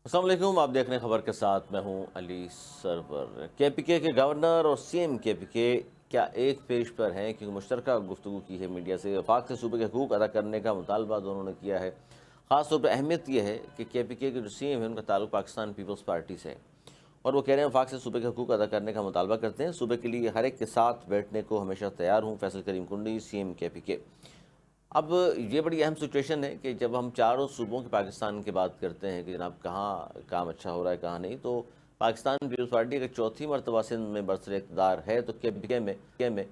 السلام علیکم، آپ دیکھ رہے ہیں خبر کے ساتھ، میں ہوں علی سرور۔ کے پی کے گورنر اور سی ایم کے پی کے کیا ایک پیج پر ہیں، کیونکہ مشترکہ گفتگو کی ہے میڈیا سے۔ وفاق سے صوبے کے حقوق ادا کرنے کا مطالبہ دونوں نے کیا ہے۔ خاص طور پر اہمیت یہ ہے کہ کے پی کے جو سی ایم ہے ان کا تعلق پاکستان پیپلز پارٹی سے ہے، اور وہ کہہ رہے ہیں وفاق سے صوبے کے حقوق ادا کرنے کا مطالبہ کرتے ہیں، صوبے کے لیے ہر ایک کے ساتھ بیٹھنے کو ہمیشہ تیار ہوں۔ فیصل کریم کنڈی، سی ایم کے پی کے۔ اب یہ بڑی اہم سچویشن ہے کہ جب ہم چاروں صوبوں کے پاکستان کی بات کرتے ہیں کہ جناب کہاں کام اچھا ہو رہا ہے کہاں نہیں، تو پاکستان پیپلز پارٹی اگر چوتھی مرتبہ سندھ میں برسر اقتدار ہے تو کے پی کے میں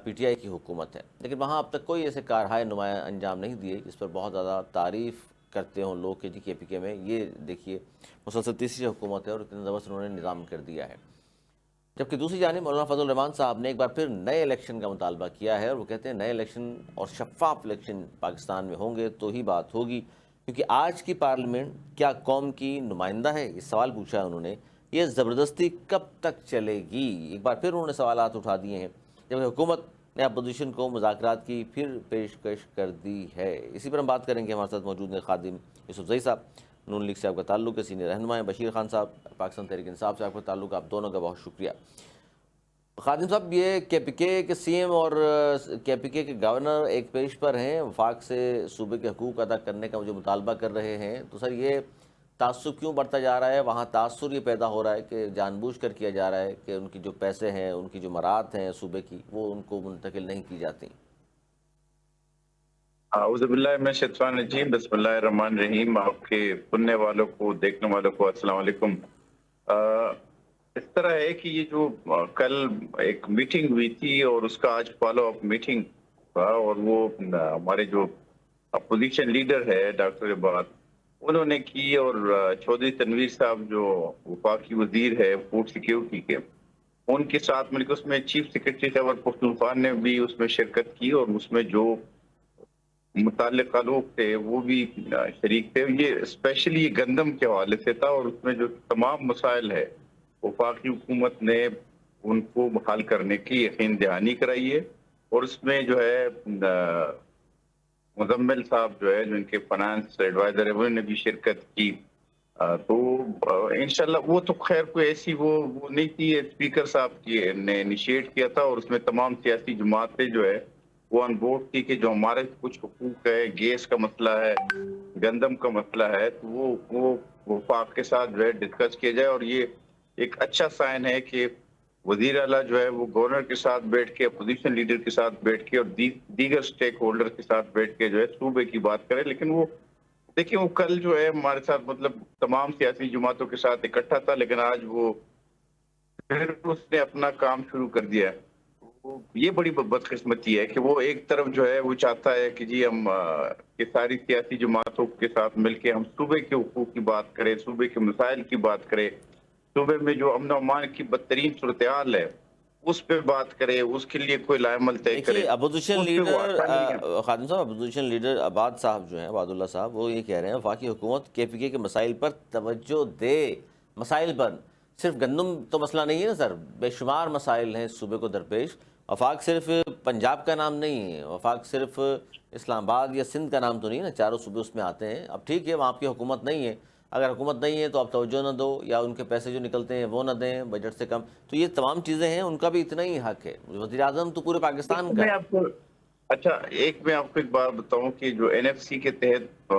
پی ٹی آئی کی حکومت ہے، لیکن وہاں اب تک کوئی ایسے کارہائے نمایاں انجام نہیں دیے جس پر بہت زیادہ تعریف کرتے ہوں لوگ کہ جی کے پی کے میں یہ دیکھیے مسلسل تیسری حکومت ہے اور اتنے زبردست انہوں نے نظام کر دیا ہے۔ جبکہ دوسری جانب مولانا فضل الرحمان صاحب نے ایک بار پھر نئے الیکشن کا مطالبہ کیا ہے، اور وہ کہتے ہیں نئے الیکشن اور شفاف الیکشن پاکستان میں ہوں گے تو ہی بات ہوگی، کیونکہ آج کی پارلیمنٹ کیا قوم کی نمائندہ ہے؟ یہ سوال پوچھا ہے انہوں نے۔ یہ زبردستی کب تک چلے گی؟ ایک بار پھر انہوں نے سوالات اٹھا دیے ہیں، جبکہ حکومت نے اپوزیشن کو مذاکرات کی پھر پیشکش کر دی ہے۔ اسی پر ہم بات کریں گے، ہمارے ساتھ موجود ہیں خادم یوسف زئی صاحب، نون لیگ سے آپ کا تعلق ہے، سینئر رہنما ہیں، بشیر خان صاحب پاکستان تحریک انصاف سے آپ کا تعلق، آپ دونوں کا بہت شکریہ۔ خادم صاحب، یہ کے پی کے سی ایم اور کے پی کے گورنر ایک پیج پر ہیں، وفاق سے صوبے کے حقوق ادا کرنے کا جو مطالبہ کر رہے ہیں، تو سر یہ تعصب کیوں بڑھتا جا رہا ہے؟ وہاں تاثر یہ پیدا ہو رہا ہے کہ جان بوجھ کر کیا جا رہا ہے کہ ان کی جو پیسے ہیں، ان کی جو مراعات ہیں صوبے کی، وہ ان کو منتقل نہیں کی جاتی۔ اعوذ باللہ من الشیطان الرجیم، بسم اللہ الرحمن الرحیم۔ آپ کے سننے والوں کو، دیکھنے والوں کو السلام علیکم۔ اس طرح ہے کہ یہ جو کل ایک میٹنگ ہوئی تھی اور اس کا آج فالو اپ میٹنگ تھا، اور وہ ہمارے جو اپوزیشن لیڈر ہے ڈاکٹر عباد انہوں نے کی، اور چودھری تنویر صاحب جو وفاقی وزیر ہے فوڈ سیکیورٹی کے، ان کے ساتھ مل کے اس میں چیف سیکرٹری خیبر پختونخوا نے بھی اس میں شرکت کی، اور اس میں جو متعلقہ لوگ تھے وہ بھی شریک تھے۔ یہ اسپیشلی گندم کے حوالے سے تھا، اور اس میں جو تمام مسائل ہے وفاقی حکومت نے ان کو حل کرنے کی یقین دہانی کرائی ہے، اور اس میں جو ہے مزمل صاحب جو ہے جو ان کے فائنانس ایڈوائزر ہے انہوں نے بھی شرکت کی۔ تو انشاءاللہ وہ تو خیر کوئی ایسی وہ نہیں تھی، اسپیکر صاحب کی نے انیشیٹ کیا تھا، اور اس میں تمام سیاسی جماعتیں جو ہے وہ آن بورڈ تھی کہ جو ہمارے کچھ حقوق ہے، گیس کا مسئلہ ہے، گندم کا مسئلہ ہے، تو وہ وفاق کے ساتھ جو ہے ڈسکس کیا جائے۔ اور یہ ایک اچھا سائن ہے کہ وزیر اعلیٰ جو ہے وہ گورنر کے ساتھ بیٹھ کے، اپوزیشن لیڈر کے ساتھ بیٹھ کے، اور دیگر سٹیک ہولڈر کے ساتھ بیٹھ کے جو ہے صوبے کی بات کرے۔ لیکن وہ دیکھیں، وہ کل جو ہے ہمارے ساتھ مطلب تمام سیاسی جماعتوں کے ساتھ اکٹھا تھا، لیکن آج وہ پھر اس نے اپنا کام شروع کر دیا ہے۔ یہ بڑی بدقسمتی ہے کہ وہ ایک طرف جو ہے وہ چاہتا ہے کہ جی ہم یہ ساری سیاسی جماعتوں کے ساتھ مل کے ہم صوبے کے حقوق کی بات کریں، صوبے کے مسائل کی بات کریں، صوبے میں جو امن و امان کی بدترین صورتحال ہے اس پہ بات کرے، اس کے لیے کوئی لائحہ عمل طے کرے، دیکھیے اپوزیشن اس پہ وہ لیڈر آتا نہیں ہے۔ خادم صاحب، اپوزیشن لیڈر عباد صاحب جو ہیں، عباد اللہ صاحب، وہ یہ کہہ رہے ہیں وفاقی حکومت کے پی کے مسائل پر توجہ دے۔ مسائل پر صرف گندم تو مسئلہ نہیں ہے نا سر، بے شمار مسائل ہیں صوبے کو درپیش۔ وفاق صرف پنجاب کا نام نہیں ہے، وفاق صرف اسلام آباد یا سندھ کا نام تو نہیں ہے نا، چاروں صوبے اس میں آتے ہیں۔ اب ٹھیک ہے وہاں آپ کی حکومت نہیں ہے، اگر حکومت نہیں ہے تو آپ توجہ نہ دو، یا ان کے پیسے جو نکلتے ہیں وہ نہ دیں بجٹ سے کم، تو یہ تمام چیزیں ہیں، ان کا بھی اتنا ہی حق ہے۔ وزیر اعظم تو پورے پاکستان کا میں ہے۔ آپ کو اچھا میں آپ کو ایک بات بتاؤں کہ جو این ایف سی کے تحت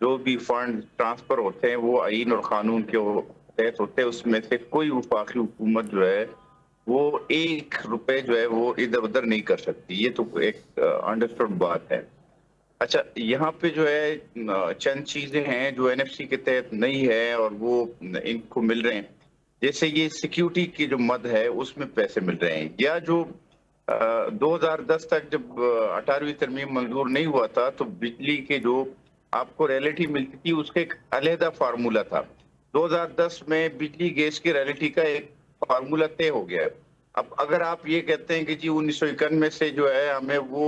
جو بھی فنڈ ٹرانسفر ہوتے ہیں وہ آئین اور قانون کے تحت ہوتے ہیں، اس میں سے کوئی وفاقی حکومت جو ہے وہ 1 روپے جو ہے وہ ادھر ادھر نہیں کر سکتی۔ یہ تو ایک انڈرسٹوڈ بات ہے۔ اچھا، یہاں پہ جو ہے چند چیزیں ہیں جو این ایف سی کے تحت نہیں ہے اور وہ ان کو مل رہے ہیں، جیسے یہ سیکیورٹی کی جو مد ہے اس میں پیسے مل رہے ہیں، یا جو 2010 تک جب 18ویں ترمیم منظور نہیں ہوا تھا تو بجلی کے جو آپ کو ریئلٹی ملتی تھی اس کا ایک علیحدہ فارمولا تھا۔ 2010 میں بجلی گیس کی ریئلٹی کا ایک فارمولا طے ہو گیا ہے۔ اب اگر آپ یہ کہتے ہیں کہ جی 1991 سے جو ہے ہمیں وہ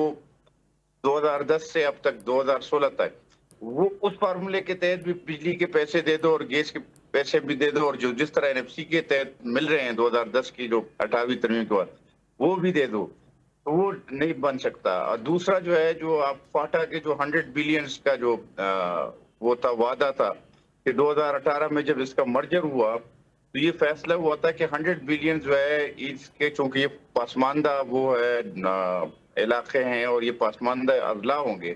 2010 سے اب تک 2016 تک وہ اس فارمولے کے تحت بھی بجلی کے پیسے دے دو اور گیس کے پیسے بھی دے دو، اور جو جس طرح این ایف سی کے تحت مل رہے ہیں 2010 کی جو 18ویں ترمیم کے بعد وہ بھی دے دو، تو وہ نہیں بن سکتا۔ اور دوسرا جو ہے جو آپ فاٹا کے جو 100 بلینز کا جو وہ تھا وعدہ تھا کہ 2018 میں جب اس کا مرجر ہوا تو یہ فیصلہ ہوا تھا کہ 100 بلین جو ہے اس کے، چونکہ یہ پسماندہ وہ ہے علاقے ہیں اور یہ پسماندہ اضلاع ہوں گے،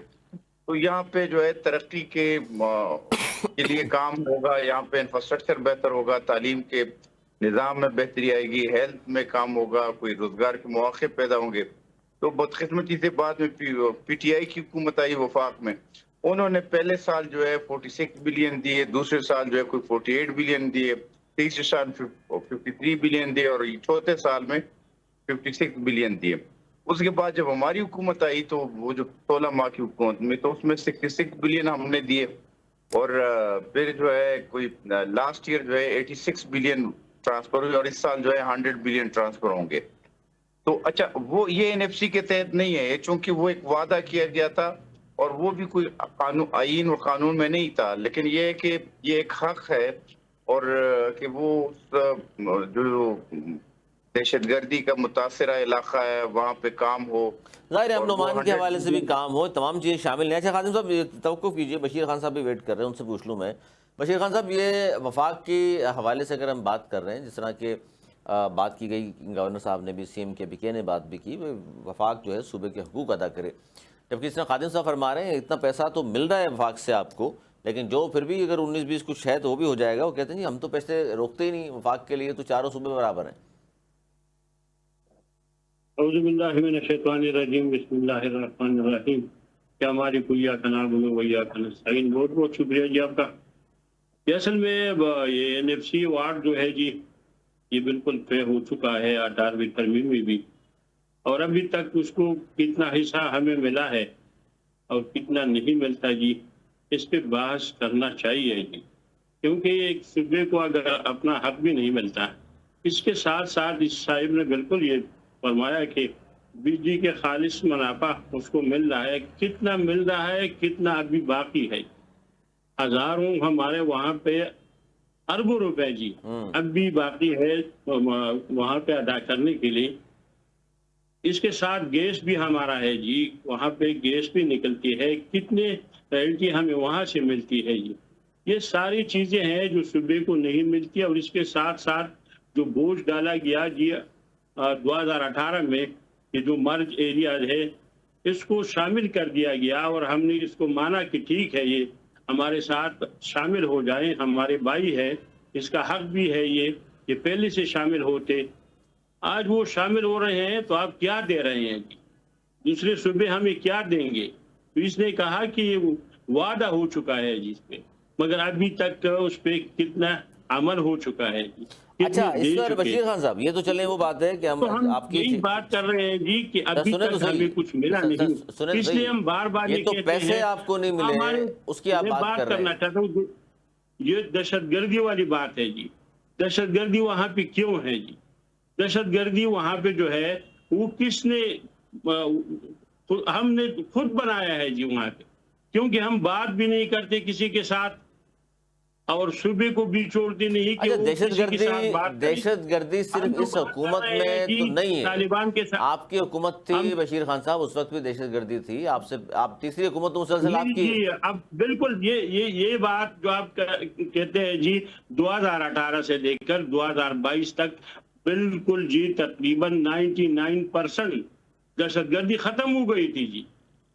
تو یہاں پہ جو ہے ترقی کے لیے کام ہوگا، یہاں پہ انفراسٹرکچر بہتر ہوگا، تعلیم کے نظام میں بہتری آئے گی، ہیلتھ میں کام ہوگا، کوئی روزگار کے مواقع پیدا ہوں گے۔ تو بدقسمتی سے بعد میں پی ٹی آئی کی حکومت آئی وفاق میں، انہوں نے پہلے سال جو ہے 46 بلین دیے، دوسرے سال جو ہے کوئی 48 بلین دیے، تیسرے سال 53 بلین دیے اور چوتھے سال میں 56 بلین دیے۔ اس کے بعد جب ہماری حکومت آئی تو وہ جو 16 ماہ کی حکومت میں، تو اس میں 66 بلین ہم نے دیے، اور پھر جو ہے کوئی لاسٹ ایئر جو ہے 86 بلین ٹرانسفر ہوئی، اور اس سال جو ہے 100 بلین ٹرانسفر ہوں گے۔ تو اچھا، وہ یہ این ایف سی کے تحت نہیں ہے، چونکہ وہ ایک وعدہ کیا گیا تھا اور وہ بھی کوئی آئین اور قانون میں نہیں تھا، لیکن یہ ہے کہ یہ ایک حق ہے، اور کہ وہ جو دہشت گردی کا متاثرہ علاقہ ہے وہاں پہ کام ہو، ظاہر ہے امن و اور وہ امان کے 100 حوالے سے بھی کام ہو، تمام چیزیں شامل ہیں۔ اچھا خادم صاحب یہ توقف کیجئے، بشیر خان صاحب بھی ویٹ کر رہے ہیں، ان سے پوچھ لوں میں۔ بشیر خان صاحب، یہ وفاق کے حوالے سے اگر ہم بات کر رہے ہیں، جس طرح کہ بات کی گئی، گورنر صاحب نے بھی، سی ایم کے پی کے نے بات بھی کی، وفاق جو ہے صوبے کے حقوق ادا کرے، جبکہ اس طرح خادم صاحب فرما رہے ہیں اتنا پیسہ تو مل رہا ہے وفاق سے آپ کو، لیکن جو پھر بھی اگر 19-20 کچھ ہے تو وہ بھی ہو جائے گا۔ وہ کہتے ہیں جی ہم تو پیسے روکتے ہی نہیں وفاق کے لیے، تو چاروں صوبے برابر ہیں۔ اعوذ باللہ من الشیطان الرجیم، بسم اللہ الرحمن الرحیم۔ کیا ہماری کلیا کا نام و ویا کا نستعین۔ بہت بہت شکریہ جی آپ کا۔ یہ اصل میں یہ این ایف سی وارڈ جو ہے جی، یہ بالکل طے ہو چکا ہے 18ویں ترمیم میں بھی، اور ابھی تک اس کو کتنا حصہ ہمیں ملا ہے اور کتنا نہیں ملتا جی، اس پہ بحث کرنا چاہیے جی، کیونکہ ایک صوبے کو اگر اپنا حق بھی نہیں ملتا، اس کے ساتھ ساتھ اس صاحب نے بالکل یہ فرمایا کہ بجلی کے خالص منافع اس کو مل رہا ہے، کتنا مل رہا ہے، کتنا ابھی باقی ہے۔ ہزاروں ہمارے وہاں پہ اربوں روپے جی اب بھی باقی ہے وہاں پہ ادا کرنے کے لیے۔ اس کے ساتھ گیس بھی ہمارا ہے جی، وہاں پہ گیس بھی نکلتی ہے، کتنے رائلٹی ہمیں وہاں سے ملتی ہے جی۔ یہ ساری چیزیں ہیں جو صوبے کو نہیں ملتی، اور اس کے ساتھ ساتھ جو بوجھ ڈالا گیا جی 2018 میں، یہ جو مرج ایریاز ہے اس کو شامل کر دیا گیا، اور ہم نے اس کو مانا کہ ٹھیک ہے یہ ہمارے ساتھ شامل ہو جائیں، ہمارے بھائی ہے، اس کا حق بھی ہے یہ پہلے سے شامل ہوتے۔ آج وہ شامل ہو رہے ہیں تو آپ کیا دے رہے ہیں جی؟ دوسرے صوبے ہمیں کیا دیں گے؟ تو اس نے کہا کہ یہ وعدہ ہو چکا ہے جی اس پہ، مگر ابھی تک اس پہ کتنا عمل ہو چکا ہے جی، اچھا اس پر بشیر خان صاحب یہ تو چلیں وہ بات ہے کہ تو ہم آپ کی یہی بات کر رہے ہیں جی کہ ابھی سنیں تو تک ہمیں صحیح، کچھ ملا نہیں، سنیں تو اس لیے صحیح، ہم بار بار یہ یہ تو کہتے پیسے ہیں آپ کو نہیں ملے اس کی آپ میں بات کر رہے کرنا ہیں۔ چاہتا ہوں، یہ دہشت گردی والی بات ہے جی۔ دہشت گردی وہاں پہ کیوں ہے جی؟ دہشت گردی وہاں پہ جو ہے وہ کس نے، ہم نے خود بنایا ہے جی وہاں پہ، کیونکہ ہم بات بھی نہیں کرتے کسی کے ساتھ اور صوبے کو بھی چھوڑتے نہیں کہ اچھا وہ کسی کے ساتھ بات کریں۔ دہشت گردی ہم صرف جو اس بات کر حکومت رہے ہیں میں جی تو نہیں ہے، طالبان کے ساتھ، آپ کی حکومت تھی بشیر خان صاحب، اس وقت بھی دہشت گردی تھی، آپ تیسری حکومت مسلسل آپ کی۔ جی اب بالکل یہ بات جو آپ کہتے ہیں جی 2018 سے لے کر 2022 تک بالکل جی تقریباً 99% دہشت گردی ختم ہو گئی تھی جی۔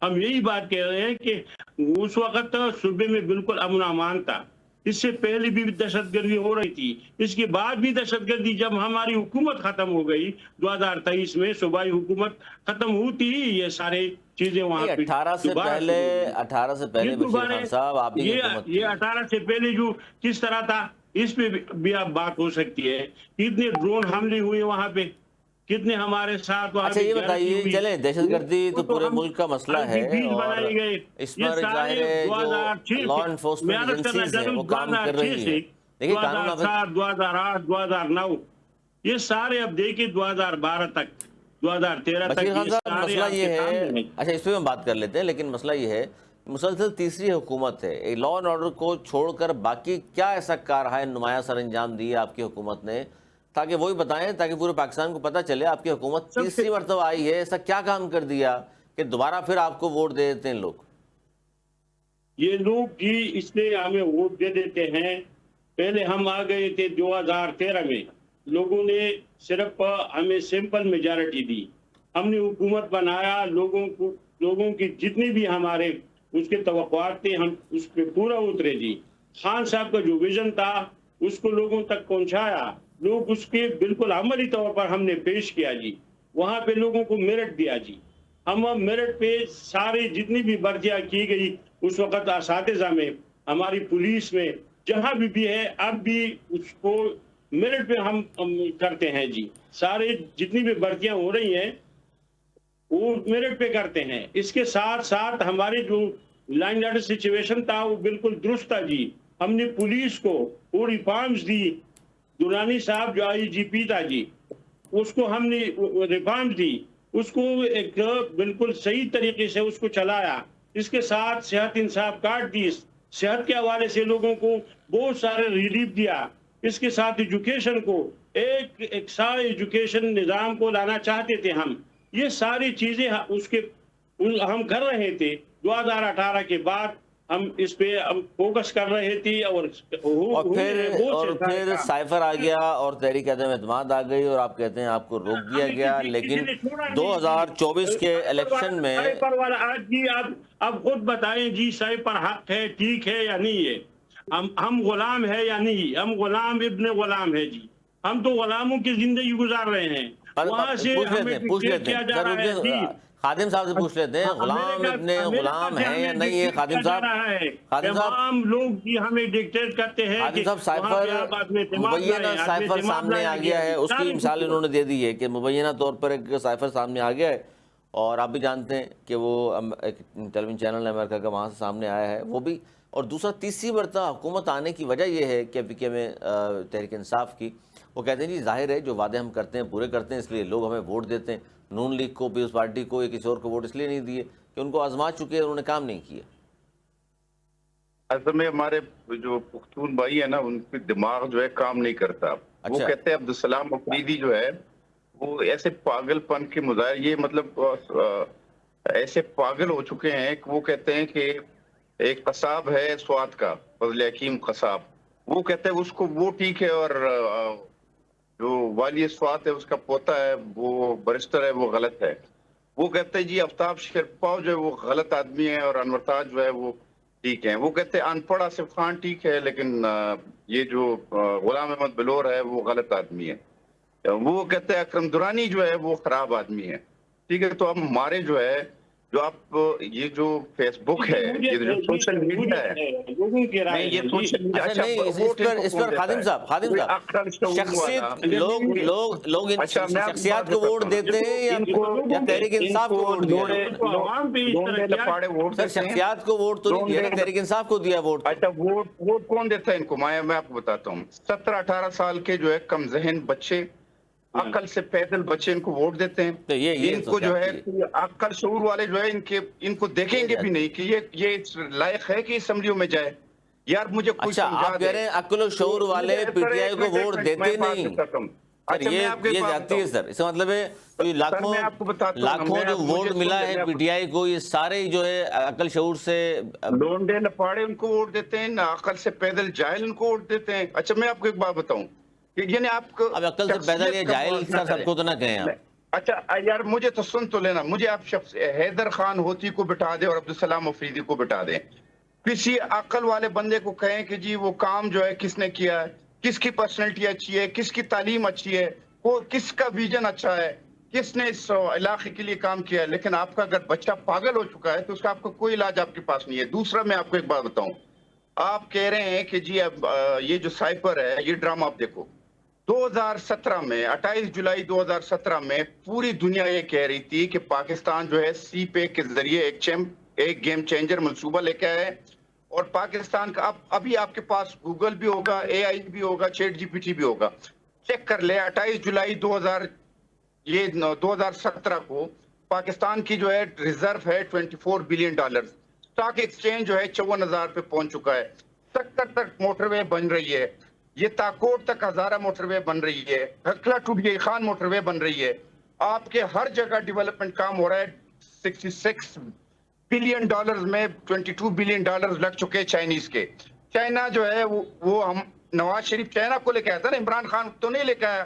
ہم یہی بات کہہ رہے ہیں کہ اس وقت صوبے میں بالکل امن و امان تھا، اس سے پہلے بھی دہشت گردی ہو رہی تھی، اس کے بعد بھی دہشت گردی، جب ہماری حکومت ختم ہو گئی 2023 میں صوبائی حکومت ختم ہوتی ہی یہ سارے چیزیں وہاں پہ 18 سے پہلے بشیر خان صاحب آپ ہی کی حکومت تھی۔ یہ 18 سے پہلے جو کس طرح تھا اس پہ بھی آپ بات ہو سکتی ہے، کتنے ڈرون حملے ہوئے وہاں پہ، کتنے ہمارے ساتھ وہاں اچھا یہ بتائیے، چلیں دہشت گردی تو پورے ملک کا مسئلہ ہے اور اس پر ظاہر ہے جو لا انفورسمنٹ ایجنسیز ہیں وہ کام کر رہی ہیں، دیکھیں قانون 2007 2008 2009 یہ سارے اب دیکھیں 2012 تک 2013 تک بشیر خان یہ صاحب سارے مسئلہ آپ یہ کے ہے، سامنے ہیں۔ اچھا اس پہ ہم بات کر لیتے ہیں، لیکن مسئلہ یہ ہے مسلسل تیسری حکومت ہے، لا اینڈ آرڈر کو چھوڑ کر باقی کیا ایسا کارہائے نمایاں سر انجام دی آپ کی حکومت نے، تاکہ وہی بتائیں، تاکہ پورے پاکستان کو پتہ چلے آپ کی حکومت تیسری مرتبہ آئی ہے، ایسا کیا کام کر دیا کہ دوبارہ پھر آپ کو ووٹ دے دیتے ہیں لوگ؟ یہ لوگ جی اس لیے ہمیں ووٹ دے دیتے ہیں. پہلے ہم آ گئے تھے 2013 میں, لوگوں نے صرف ہمیں سمپل میجارٹی دی, ہم نے حکومت بنایا, لوگوں کی جتنی بھی ہمارے اس کے توقعات تھے ہم اس پہ پورا اترے جی. خان صاحب کا جو ویژن تھا اس کو لوگوں تک پہنچایا, لوگ اس کے بالکل عملی طور پر ہم نے پیش کیا جی. وہاں پہ لوگوں کو میرٹ دیا جی. ہم میرٹ پہ سارے جتنی بھی بھرتیاں کی گئی اس وقت اساتذہ میں, ہماری پولیس میں, جہاں بھی ہے, اب بھی اس کو میرٹ پہ ہم کرتے ہیں جی. سارے جتنی بھی بھرتیاں ہو رہی ہیں وہ میرٹ پہ کرتے ہیں. اس کے ساتھ ساتھ ہمارے جو لائن آرڈر سچویشن تھا وہ بالکل درست تھا جی. ہم نے پولیس کو پوری ریفارمز دی. درانی صاحب جو آئی جی پی تھا جی, اس کو ہم نے ریفارمز دی, اس کو ایک بالکل صحیح طریقے سے اس کو چلایا. اس کے ساتھ صحت انصاف کارڈ دی, صحت کے حوالے سے لوگوں کو بہت سارے ریلیف دیا. اس کے ساتھ ایجوکیشن کو ایک سارے ایجوکیشن نظام کو لانا چاہتے تھے ہم. یہ ساری چیزیں اس کے ہم کر رہے تھے. 2018 کے بعد ہم اس پہ فوکس کر رہے تھے اور پھر سائفر آ گیا اور تحریک عدم اعتماد آ گئی اور آپ کہتے ہیں آپ کو روک دیا گیا. لیکن 2024 کے الیکشن میں آج جی آپ خود بتائیں جی, سائفر حق ہے, ٹھیک ہے یا نہیں ہے؟ ہم غلام ہے یا نہیں؟ ہم غلام ابن غلام ہے جی. ہم تو غلاموں کی زندگی گزار رہے ہیں. وہاں سے پوچھ لیتے ہیں خادم صاحب سے, پوچھ لیتے ہیں غلام ابن غلام ہے یا نہیں ہے. خادم صاحب تمام لوگ جی ہمیں ڈکٹیٹ کرتے ہیں. خادم صاحب سائفر مبینہ سائفر سامنے آ گیا ہے, اس کی مثال انہوں نے دے دی ہے کہ مبینہ طور پر ایک سائفر سامنے آ گیا ہے. اور آپ بھی جانتے ہیں کہ وہ ایک ٹیلی ویژن چینل امریکہ کا وہاں سے سامنے آیا ہے وہ بھی. اور دوسرا تیسری مرتبہ حکومت آنے کی وجہ یہ ہے کہ پی کے میں تحریک انصاف کی, وہ کہتے ہیں جی ظاہر ہے جو وعدے ہم کرتے ہیں پورے کرتے ہیں, اس لیے لوگ ہمیں ووٹ دیتے ہیں. نون لیگ کو, پیپلز پارٹی کو, یا کسی اور کو ووٹ اس لیے نہیں دیے کہ ان کو آزما چکے ہیں, انہوں نے کام نہیں کیا. اصل میں ہمارے جو پختون بھائی ہیں نا, ان کے دماغ جو ہے کام نہیں کرتا. وہ کہتے ہیں عبدالسلام افریدی جو ہے وہ ایسے پاگل پن کے مظاہر, یہ مطلب ایسے پاگل ہو چکے ہیں کہ وہ کہتے ہیں کہ ایک قصاب ہے سوات کا, فضل حکیم قصاب, وہ کہتے ہیں اس کو وہ ٹھیک ہے, اور جو والی سوات ہے اس کا پوتا ہے وہ برسٹر ہے وہ غلط ہے. وہ کہتے ہیں جی آفتاب شرپاؤ جو ہے وہ غلط آدمی ہے, اور انور تاج جو ہے وہ ٹھیک ہے. وہ کہتے ہیں ان پڑھ آصف خان ٹھیک ہے, لیکن یہ جو غلام احمد بلور ہے وہ غلط آدمی ہے. وہ کہتے ہیں اکرم درانی جو ہے وہ خراب آدمی ہے. ٹھیک ہے, تو اب ہمارے جو ہے جو آپ یہ جو فیس بک ہے, یہ جو سوشل میڈیا ہے, یہ سوشل میڈیا, اس پر خادم صاحب شخصیت لوگ شخصیات کو ووٹ دیتے ہیں یا تحریک انصاف کو ووٹ دیا؟ شخصیات کو ووٹ تو نہیں دیا نا, تحریک انصاف کو دیا ووٹ. اچھا ووٹ کون دیتا ہے ان کو؟ میں آپ کو بتاتا ہوں. 17-18 سال کے جو ہے کم ذہن بچے, عقل سے پیدل بچے ان کو ووٹ دیتے ہیں. ان کو جو ہے عقل شعور والے جو ہے ان کو دیکھیں گے بھی نہیں کہ یہ لائق ہے کہ اسمبلیوں میں جائے. یار مجھے کوئی سمجھا دے. آپ کہہ رہے ہیں عقل و شعور والے پی ٹی آئی کو ووٹ دیتے نہیں. یہ جاتی ہے سر, اس کا مطلب ہے لاکھوں جو ووٹ ملا ہے پی ٹی آئی کو, یہ سارے جو ہے عقل شعور سے لونڈے لپاڑے ان کو ووٹ دیتے ہیں, عقل سے پیدل جاہل ان کو ووٹ دیتے ہیں. اچھا میں آپ کو ایک بات بتاؤں, یعنی آپ کو اب عقل سے پیدل یہ جاہل سب کو تو نہ کہیں آپ. اچھا یار مجھے تو سن تو لینا, مجھے آپ شخص حیدر خان ہوتی کو بٹھا دیں اور عبدالسلام افریدی کو بٹھا دیں, کسی عقل والے بندے کو کہیں کہ جی وہ کام جو ہے کس نے کیا ہے, کس کی پرسنالٹی اچھی ہے, کس کی تعلیم اچھی ہے, کس کا ویژن اچھا ہے, کس نے اس علاقے کے لیے کام کیا ہے. لیکن آپ کا اگر بچہ پاگل ہو چکا ہے تو اس کا آپ کو کوئی علاج آپ کے پاس نہیں ہے. دوسرا میں آپ کو ایک بات بتاؤں, آپ کہہ رہے ہیں کہ جی اب یہ جو سائپر ہے یہ ڈرامہ آپ دیکھو. 2017 میں 28 جولائی 2017 میں پوری دنیا یہ کہہ رہی تھی کہ پاکستان جو ہے سی پے کے ذریعے ایک گیم چینجر منصوبہ لے کے آئے, اور پاکستان کا ابھی آپ کے پاس گوگل بھی ہوگا, اے آئی بھی ہوگا, چیٹ جی پی ٹی بھی ہوگا, چیک کر لے. 28 جولائی 2017 کو پاکستان کی جو ہے ریزرو ہے $24 بلین, اسٹاک ایکسچینج جو ہے 54,000 پہ پہنچ چکا ہے, 70 تک موٹر وے بن رہی ہے, یہ تاکوٹ تک ہزارہ موٹر وے بن رہی ہے, ہکلا ٹوڈی خان موٹر وے بن رہی ہے, آپ کے ہر جگہ ڈیولپمنٹ کام ہو رہا ہے. 66 بلین ڈالرز میں 22 بلین ڈالرز لگ چکے چائنیز کے. چائنا جو ہے وہ ہم نواز شریف چائنا کو لے کے آیا تھا نا, عمران خان تو نہیں لے کے آیا.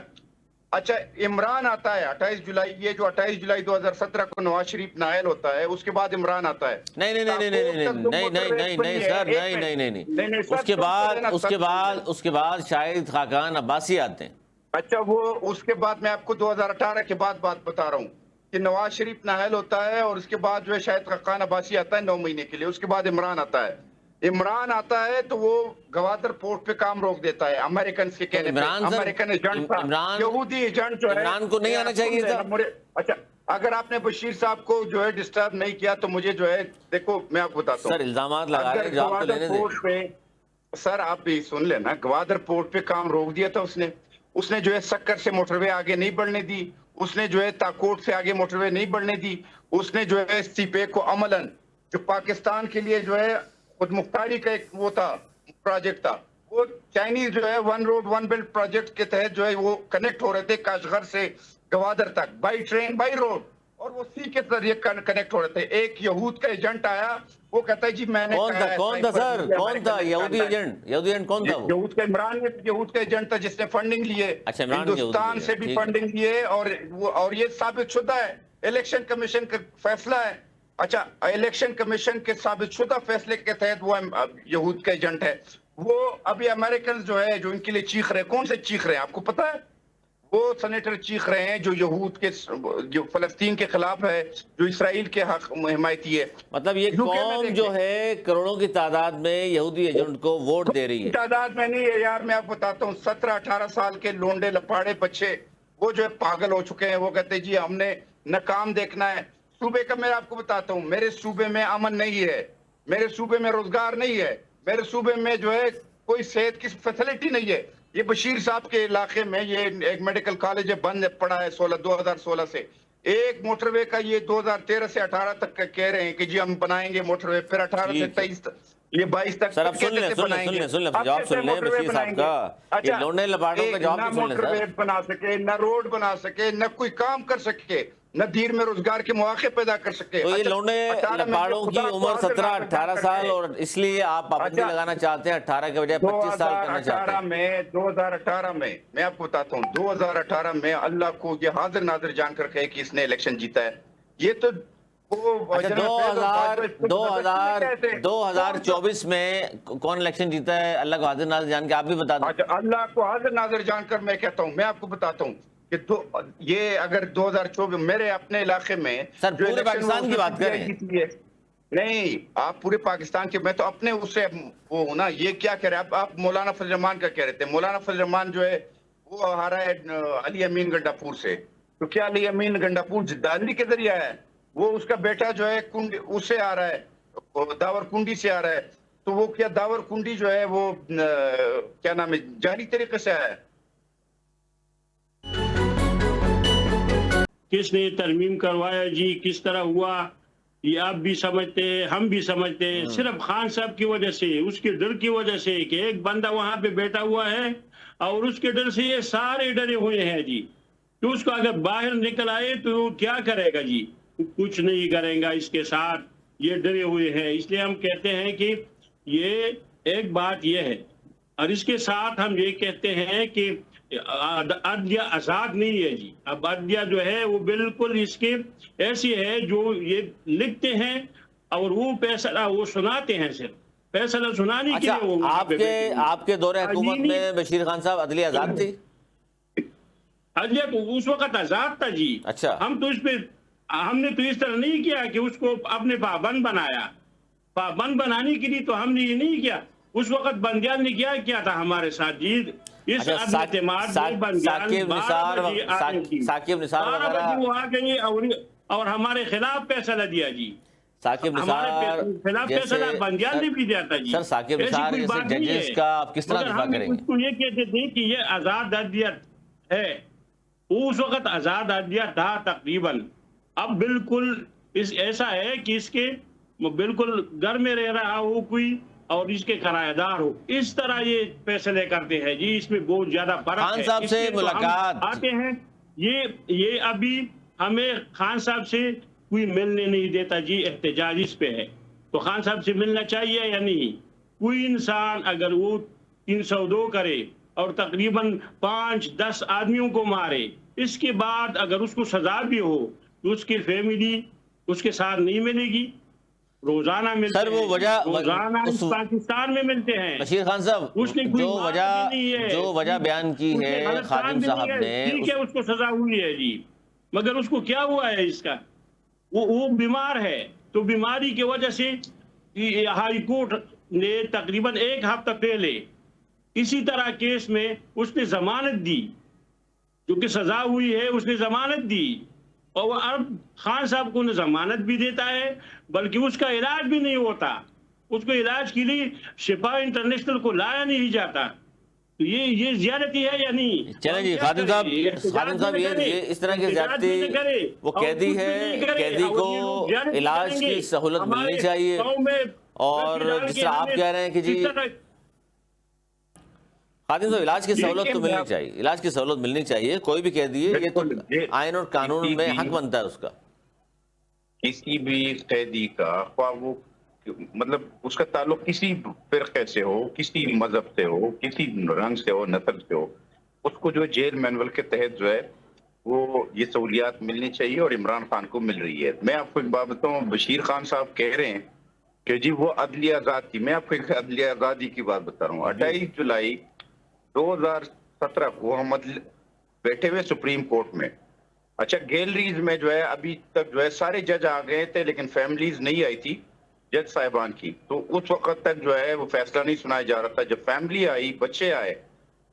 اچھا عمران آتا ہے 28 جولائی, یہ جو 28 جولائی 2017 کو نواز شریف نائل ہوتا ہے, اس کے بعد عمران آتا ہے. نہیں سر, اس کے بعد شاہد خاقان عباسی آتے ہیں. اچھا وہ اس کے بعد میں آپ کو 2018 کے بعد بات بتا رہا ہوں کہ نواز شریف نائل ہوتا ہے اور اس کے بعد جو ہے شاہد خاقان عباسی آتا ہے 9 مہینے کے لیے. اس کے بعد عمران آتا ہے. عمران آتا ہے تو وہ گوادر پورٹ پہ کام روک دیتا ہے امریکن کے کہنے پہ. امریکن ایجنٹ تھا, یہودی ایجنٹ جو ہے. عمران کو نہیں آنا چاہیے تھا. اچھا اگر آپ نے بشیر صاحب کو جو ہے ڈسٹرب نہیں کیا تو مجھے جو ہے دیکھو میں آپ کو بتاتا ہوں. سر الزامات لگا رہے ہیں, جواب تو لینے دیں. سر آپ بھی سن لینا, گوادر پورٹ پہ کام روک دیا تھا اس نے جو ہے سکر سے موٹر وے آگے نہیں بڑھنے دی, اس نے جو ہے تاکوٹ سے آگے موٹر وے نہیں بڑھنے دی, اس نے جو ہے سی پیک کو عملاً جو پاکستان کے لیے جو ہے خود مختاری کا ایک وہ تھا پروجیکٹ تھا, وہ چائنیز جو ہے 1 روڈ 1 بلٹ پروجیکٹ کے تحت جو ہے وہ کنیکٹ ہو رہے تھے کاشغر سے گوادر تک بائی ٹرین بائی روڈ, اور وہ سی کے ذریعے کنیکٹ ہو رہے تھے. ایک یہود کا ایجنٹ آیا, وہ کہتا ہے جی میں نے کون تھا سر, کون تھا یہودی ایجنٹ کون تھا؟ وہ یہود کا عمران یہود کا ایجنٹ تھا جس نے فنڈنگ لیے, ہندوستان سے بھی فنڈنگ لیے, اور یہ ثابت شدہ ہے, الیکشن کمیشن کا فیصلہ ہے. اچھا الیکشن کمیشن کے ثابت شدہ فیصلے کے تحت وہ یہود کا ایجنٹ ہے. وہ ابھی امریکن جو ہے جو ان کے لیے چیخ رہے, کون سے چیخ رہے ہیں آپ کو پتا ہے؟ وہ سینیٹر چیخ رہے ہیں جو یہود کے جو فلسطین کے خلاف ہے, جو اسرائیل کے حق حمایتی ہے. مطلب یہ قوم جو ہے کروڑوں کی تعداد میں یہودی ایجنٹ کو ووٹ دے رہی ہے. تعداد میں نہیں ہے یار, میں آپ بتاتا ہوں 17-18 سال کے لونڈے لپاڑے بچے وہ جو ہے پاگل ہو چکے ہیں. وہ کہتے ہیں جی ہم نے ناکام دیکھنا ہے. صوبے کا میں آپ کو بتاتا ہوں, میرے صوبے میں امن نہیں ہے, میرے صوبے میں روزگار نہیں ہے, میرے صوبے میں جو ہے کوئی صحت کی فیسلٹی نہیں ہے. یہ بشیر صاحب کے علاقے میں یہ ایک میڈیکل کالج بند پڑا ہے 2016 سے. ایک موٹر وے کا یہ 2013 سے 18 تک کہہ رہے ہیں کہ جی ہم بنائیں گے موٹر وے, پھر 18 سے 23 یہ 22 تک. سر اب سن لیں جواب سن لیں بشیر صاحب کا, یہ لونڈے لپاٹوں کا جواب تو سن لیں. نہ موٹر وے بنا سکے, نہ روڈ بنا سکے, نہ کوئی کام کر سکے, نہ دیر میں روزگار کے مواقع پیدا کر سکے. تو یہ لونڈے لپاڑوں کی عمر 17-18 سال, اور اس لیے آپ پابندی لگانا چاہتے ہیں 18 کے بجائے 25 سال کرنا چاہتے ہیں. 2018 میں میں آپ کو بتاتا ہوں 2018 میں اللہ کو یہ حاضر ناظر جان کر کہے کہ اس نے الیکشن جیتا ہے. یہ تو 2024 میں کون الیکشن جیتا ہے اللہ کو حاضر ناظر جان کے آپ بھی بتا دیں. اللہ کو حاضر ناظر جان کر میں کہتا ہوں, میں آپ کو بتاتا ہوں کہ یہ اگر 2024 میرے اپنے علاقے میں سر پورے پاکستان کی بات کریں. نہیں آپ پورے پاکستان کے, میں تو اپنے اس سے وہ ہوں نا. یہ کیا کہہ رہے ہیں آپ مولانا فضل الرحمان کا کہہ رہے تھے. مولانا فضل الرحمان جو ہے وہ ہارا ہے علی امین گنڈاپور سے. تو کیا علی امین گنڈاپور داندی کے ذریعہ ہے؟ وہ اس کا بیٹا جو ہے اس سے آ رہا ہے, داور کنڈی سے آ رہا ہے. تو وہ کیا داور کنڈی جو ہے وہ کیا نام ہے جاری طریقے سے آیا ہے؟ کس نے ترمیم کروایا جی, کس طرح ہوا, یہ آپ بھی سمجھتے ہیں, ہم بھی سمجھتے ہیں. صرف خان صاحب کی وجہ سے, اس کے ڈر کی وجہ سے کہ ایک بندہ وہاں پہ بیٹھا ہوا ہے, اور اس کے ڈر سے یہ سارے ڈرے ہوئے ہیں جی. تو اس کو اگر باہر نکل آئے تو کیا کرے گا جی؟ کچھ نہیں کریں گا اس کے ساتھ, یہ ڈرے ہوئے ہیں. اس لیے ہم کہتے ہیں کہ یہ ایک بات یہ ہے, اور اس کے ساتھ ہم یہ کہتے ہیں کہ عدلیہ آزاد نہیں ہے جی. اب عدلیہ جو ہے وہ بالکل اس کے ایسی ہے جو یہ لکھتے ہیں اور وہ فیصلہ وہ سناتے ہیں, صرف فیصلہ سنانے کے لیے. آپ کے دور حکومت میں بشیر خان صاحب عدلیہ آزاد تھی؟ عدلیہ تو اس وقت آزاد تھا جی. اچھا ہم تو اس پہ ہم نے تو اس طرح نہیں کیا کہ اس کو اپنے پابند بنایا. پابند بنانے کے لیے تو ہم نے یہ نہیں کیا. اس وقت بندیال نے کیا تھا ہمارے ساتھ جی. ثاقب نثار وہ آ گئے اور ہمارے خلاف فیصلہ دیا جی. ثاقب نثار خلاف فیصلہ بندیال نے بھی دیا تھا جی. سر ثاقب نثار جیسے ججز کا آپ کس طرح دفاع کریں گے؟ اس کو یہ کہتے تھے کہ یہ آزاد عدلیہ ہے. اس وقت آزاد عدلیہ تھا تقریباً. اب بالکل ایسا ہے کہ اس کے بالکل گھر میں رہ رہا ہو کوئی اور اس کے کرایہ دار ہو, اس طرح یہ فیصلے کرتے ہیں جی. اس میں بہت زیادہ فرق ہے. خان صاحب سے ملاقات آتے ہیں, یہ ابھی ہمیں خان صاحب سے کوئی ملنے نہیں دیتا جی، احتجاج اس پہ ہے. تو خان صاحب سے ملنا چاہیے یا نہیں؟ کوئی انسان اگر وہ 302 کرے اور تقریباً 5-10 آدمیوں کو مارے، اس کے بعد اگر اس کو سزا بھی ہو تو اس کی فیملی اس کے ساتھ نہیں ملے گی. روزانہ ملتے سر وہ ہیں، وجہ روزانہ اس پاکستان میں ملتے ہیں. بشیر خان صاحب اس نے کوئی جو مارا بھی نہیں ہے، جو وجہ بیان کی اس نے ہے غلط کام خادم بھی نہیں صاحب ہے. نے ٹھیک ہے، اس کو سزا ہوئی ہے جی، مگر اس کو کیا ہوا ہے؟ اس کا وہ بیمار ہے، تو بیماری کی وجہ سے ہائی کورٹ نے تقریباً 1 ہفتہ پہلے اسی طرح کیس میں اس نے ضمانت دی، جو کہ سزا ہوئی ہے اس نے ضمانت دی. اور وہ اب خان صاحب کو ضمانت بھی دیتا ہے بلکہ اس کا علاج بھی نہیں ہوتا. اس کو علاج کے لیے شفا انٹرنیشنل کو لایا نہیں جاتا. تو یہ زیادتی ہے یا نہیں؟ چلیں جی خادم صاحب یہ اس طرح کی زیادتی وہ قیدی ہے، قیدی کو علاج کی سہولت ملنی چاہیے. اور جس طرح آپ کہہ رہے ہیں کہ جی خادم صاحب علاج کی سہولت تو ملنی چاہیے، علاج کی سہولت ملنی چاہیے. کوئی بھی قیدی ہے، یہ تو آئین اور قانون میں حق بنتا ہے اس کا. کسی بھی قیدی کا خواہ وہ مطلب اس کا تعلق کسی فرقے سے ہو، کسی مذہب سے ہو، کسی رنگ سے ہو، نسل سے ہو، اس کو جو جیل مینول کے تحت جو ہے وہ یہ سہولیات ملنی چاہیے، اور عمران خان کو مل رہی ہے. میں آپ کو ایک بات بتاؤں، بشیر خان صاحب کہہ رہے ہیں کہ جی وہ عدلیہ آزاد تھی. میں آپ کو ایک عدلیہ آزادی کی بات بتا رہا ہوں. 28 جولائی 2017 کو ہم بیٹھے ہوئے سپریم کورٹ میں. اچھا گیلریز میں جو ہے ابھی تک جو ہے سارے جج آ گئے تھے لیکن فیملیز نہیں آئی تھی جج صاحبان کی. تو اس وقت تک جو ہے وہ فیصلہ نہیں سنایا جا رہا تھا. جب فیملی آئی، بچے آئے،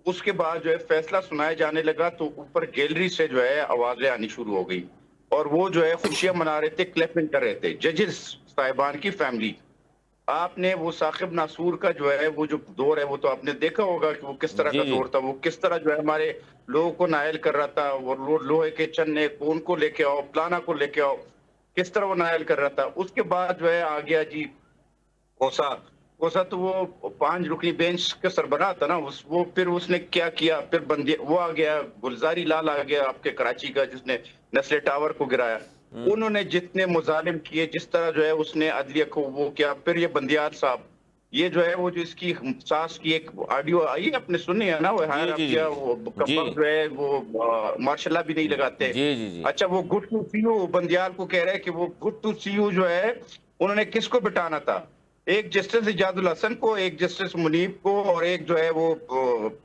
اس کے بعد جو ہے فیصلہ سنایا جانے لگا تو اوپر گیلری سے جو ہے آوازیں آنی شروع ہو گئی، اور وہ جو ہے خوشیاں منا رہے تھے، کلیپنگ کر رہے تھے ججز صاحبان کی فیملی. آپ نے وہ ثاقب ناصور کا جو ہے وہ جو دور ہے وہ تو آپ نے دیکھا ہوگا کہ وہ کس طرح کا دور تھا. وہ کس طرح جو ہے ہمارے لوگوں کو نائل کر رہا تھا، وہ لوہے کے چنے کون کو لے کے آؤ، پلانا کو لے کے آؤ، کس طرح وہ نائل کر رہا تھا. اس کے بعد جو ہے آ گیا جی کوسا تو وہ 5 رکنی بینچ کے سربراہ تھا نا. وہ پھر اس نے کیا کیا، پھر بندی وہ آ گیا، گلزاری لال آ گیا آپ کے کراچی کا، جس نے نسلے ٹاور کو گرایا. انہوں نے جتنے مظالم کیے، جس طرح جو ہے اس نے عدلیہ کو وہ کیا. پھر یہ بندیال صاحب، یہ جو ہے وہ جو اس کی ساس کی ایک آڈیو آئی، آپ نے سنی ہے نا، وہ ہائر کیا، وہ کپل جو ہے وہ ماشاء اللہ بھی نہیں لگاتے. اچھا وہ good to see you Bandial کو کہہ رہے کہ وہ گڈ ٹو سی یو جو ہے انہوں نے کس کو بٹانا تھا؟ ایک جسٹس ایجاد الحسن کو، ایک جسٹس منیب کو، اور ایک جو ہے وہ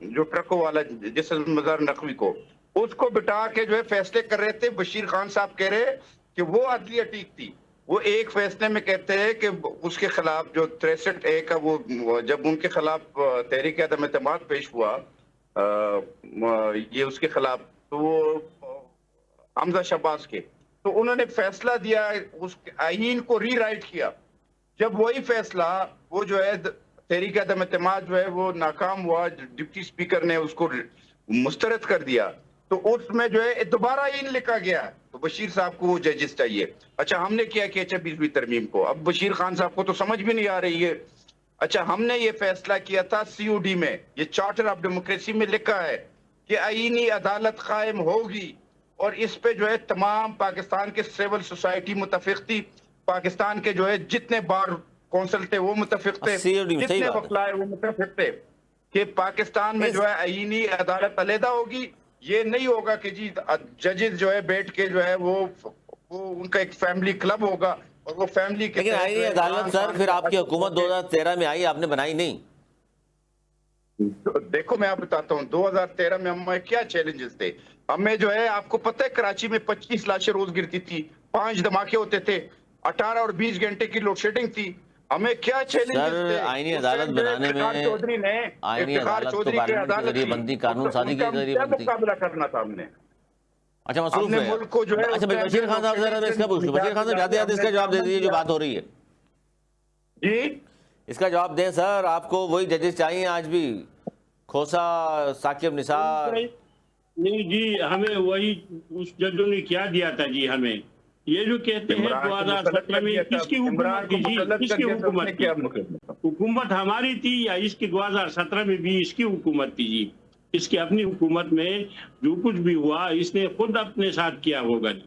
جو ٹرکوں والا جسٹس مظہر نقوی کو، اس کو بٹا کے جو ہے فیصلے کر رہے تھے. بشیر خان صاحب کہہ رہے کہ وہ عدلیہ ٹھیک تھی. وہ ایک فیصلے میں کہتے ہیں کہ اس کے خلاف جو 63A کا وہ جب ان کے خلاف تحریک عدم اعتماد پیش ہوا یہ اس کے خلاف، تو وہ حمزہ شہباز کے، تو انہوں نے فیصلہ دیا، اس آئین کو ری رائٹ کیا. جب وہی فیصلہ وہ جو ہے تحریک عدم اعتماد جو ہے وہ ناکام ہوا، ڈپٹی اسپیکر نے اس کو مسترد کر دیا، تو اس میں جو ہے دوبارہ آئین لکھا گیا. تو بشیر صاحب کو وہ ججز چاہیے. اچھا ہم نے کیا کہ 26ویں ترمیم کو، اب بشیر خان صاحب کو تو سمجھ بھی نہیں آ رہی ہے. اچھا ہم نے یہ فیصلہ کیا تھا COD میں، یہ چارٹر آف ڈیموکریسی میں لکھا ہے کہ آئینی عدالت قائم ہوگی، اور اس پہ جو ہے تمام پاکستان کے سیول سوسائٹی متفق تھی، پاکستان کے جو ہے جتنے بار کونسل تھے وہ متفق تھے، جتنے وکلا وہ متفق تھے کہ پاکستان میں جو ہے آئینی عدالت علیحدہ ہوگی. یہ نہیں ہوگا کہ جی ججز جو ہے بیٹھ کے جو ہے وہ ان کا ایک فیملی کلب ہوگا، اور وہ فیملی کے. لیکن آئینی عدالت سر پھر آپ کی حکومت 2013 میں آئی، آپ نے بنائی نہیں. دیکھو میں آپ بتاتا ہوں 2013 میں ہمیں کیا چیلنجز تھے. ہمیں جو ہے آپ کو پتہ ہے کراچی میں 25 لاشیں روز گرتی تھی، 5 دھماکے ہوتے تھے، 18 اور 20 گھنٹے کی لوڈ شیڈنگ تھی. ہمیں کیا چیلنجز تھے؟ آئینی عدالت بنانے میں آئینی عدالت تو پارلیمنٹ کے ذریعے بنتی، قانون سازی کے ذریعے بنتی. مقابلہ کرنا تھا ہم نے. اچھا مصروف ہے. اچھا بشیر خان صاحب ذرا اس کا پوچھ لوں، بشیر خان صاحب جاتے جاتے اس کا جواب دے دیجیے جو بات ہو رہی ہے. جی اس کا جواب دیں سر. آپ کو وہی ججز چاہیے آج بھی، کھوسا، ثاقب نثار؟ نہیں جی، ہمیں وہی اس ججوں نے کیا دیا تھا جی. ہمیں یہ جو کہتے ہیں 2017 میں کس کی حکومت تھی جی؟ کس کی حکومت تھی؟ حکومت ہماری تھی یا اس کی 2017 میں بھی اس کی حکومت تھی جی؟ اس کی اپنی حکومت میں جو کچھ بھی ہوا اس نے خود اپنے ساتھ کیا ہوگا جی.